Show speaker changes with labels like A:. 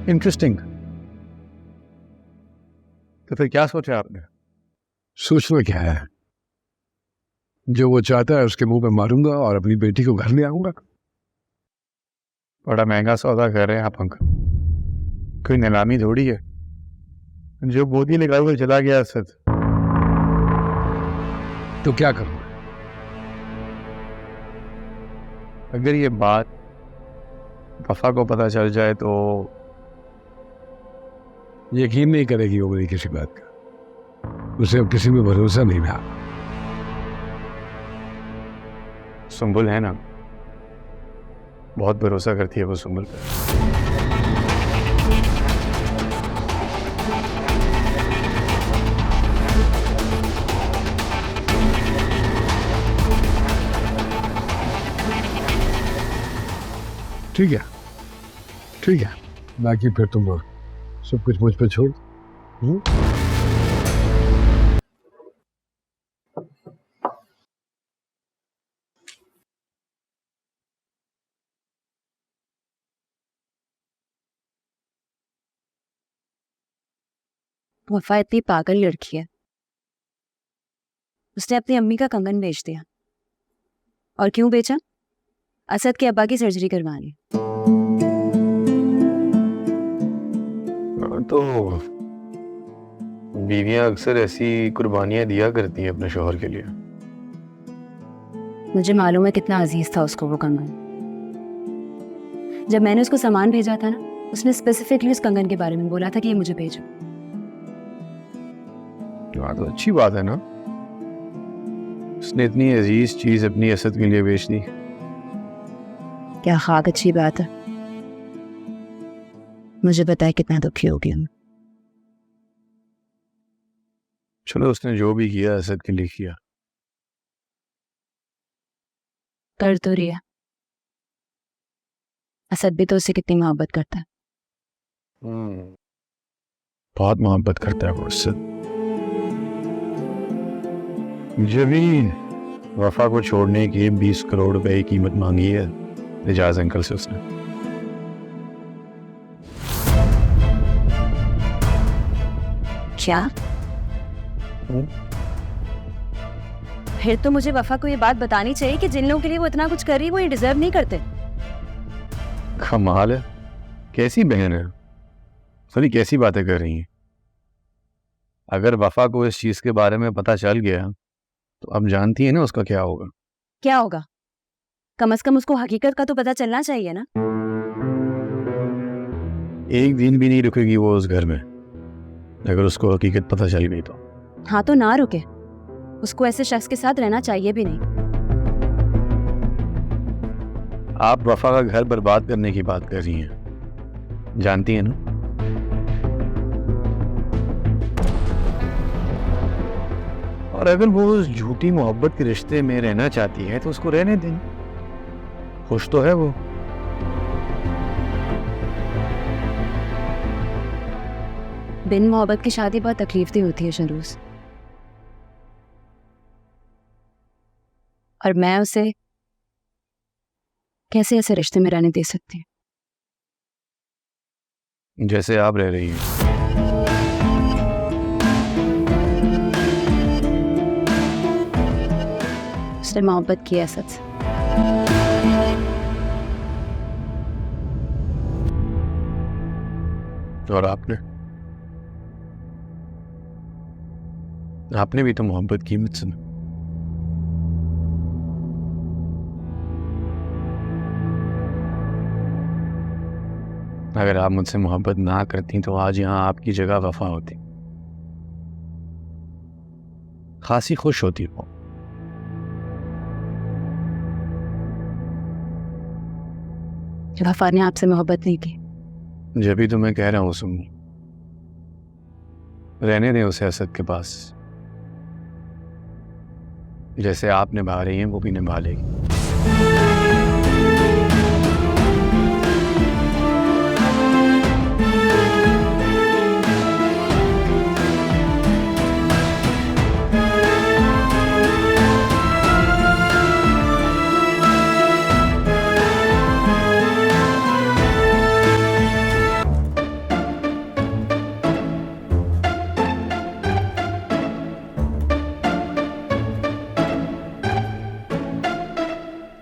A: Interesting. तो फिर क्या सोचा आपने?
B: सोचना क्या है, जो वो चाहता है उसके मुंह पे मारूंगा और अपनी बेटी को घर ले आऊंगा।
A: बड़ा महंगा सौदा कर रहे हैं आप अंकल, कोई नीलामी थोड़ी है। जो गोदी लगाए हुए चला गया असद।
B: तो क्या करूं?
A: अगर ये बात वफा को पता चल जाए तो
B: यकीन नहीं करेगी वो मेरी किसी बात का। उसे अब किसी में भरोसा नहीं रहा।
A: सुंबुल है ना, बहुत भरोसा करती है वो सुंबुल पे।
B: ठीक है, ठीक है, बाकी फिर तुम सब कुछ मुझ पे छोड़।
C: वफा इतनी पागल लड़की है, उसने अपनी अम्मी का कंगन बेच दिया। और क्यों बेचा? असद के अब्बा की सर्जरी करवानी।
A: तो बीवियां अक्सर ऐसी कुर्बानियां दिया करती हैं अपने शौहर के लिए।
C: मुझे मालूम है कितना अजीज था उसको वो कंगन। जब मैंने उसको सामान भेजा था ना, उसने स्पेसिफिकली उस कंगन के बारे में बोला था कि ये मुझे भेजो।
A: हाँ, तो अच्छी बात है ना, उसने इतनी अजीज चीज अपनी असद के लिए बेच दी।
C: क्या खाक अच्छी बात है। मुझे बताए कितना दुखी होगी मैं।
A: चलो, उसने जो भी किया असद के लिए किया।
C: कर तो रही है। असद भी तो उससे कितनी मोहब्बत करता है।
A: बहुत मोहब्बत करता है वो उससे। मुझे भी वफा को छोड़ने की 20 करोड़ रुपए की कीमत मांगी है एजाज अंकल से उसने।
C: क्या? फिर तो मुझे वफा को ये बात बतानी चाहिए कि जिन लोगों के लिए वो इतना कुछ कर रही है वो ये डिजर्व नहीं करते।
A: कमाल है, कैसी बहन है, सॉरी कैसी बातें कर रही हैं। अगर वफा को इस चीज के बारे में पता चल गया तो अब जानती है ना उसका क्या होगा।
C: क्या होगा? कम से कम उसको हकीकत का तो पता चलना चाहिए ना।
A: एक दिन भी नहीं रुकेगी वो उस घर में, अगर उसको हकीकत पता चल गई तो।
C: हाँ तो ना रुके, उसको ऐसे शख्स के साथ रहना चाहिए भी नहीं।
A: आप वफा का घर बर्बाद करने की बात कर रही हैं, जानती हैं ना। और अगर वो उस झूठी मोहब्बत के रिश्ते में रहना चाहती है तो उसको रहने दें, खुश तो है वो।
C: बिन मोहब्बत की शादी बहुत तकलीफ दी होती है शरूस, और मैं उसे कैसे ऐसे रिश्ते में रहने दे सकती हूँ
A: जैसे आप रह रही हैं।
C: उसने मोहब्बत की है असद से।
A: और आपने भी तो मोहब्बत की मुझसे। अगर आप मुझसे मोहब्बत ना करती तो आज यहाँ आपकी जगह वफा होती, खासी खुश होती हो।
C: वफा ने आपसे मोहब्बत नहीं की।
A: जब भी तो मैं कह रहा हूँ सुन, रहने दें उसे असद के पास, जैसे आप निभा रही हैं वो भी निभा लेगी।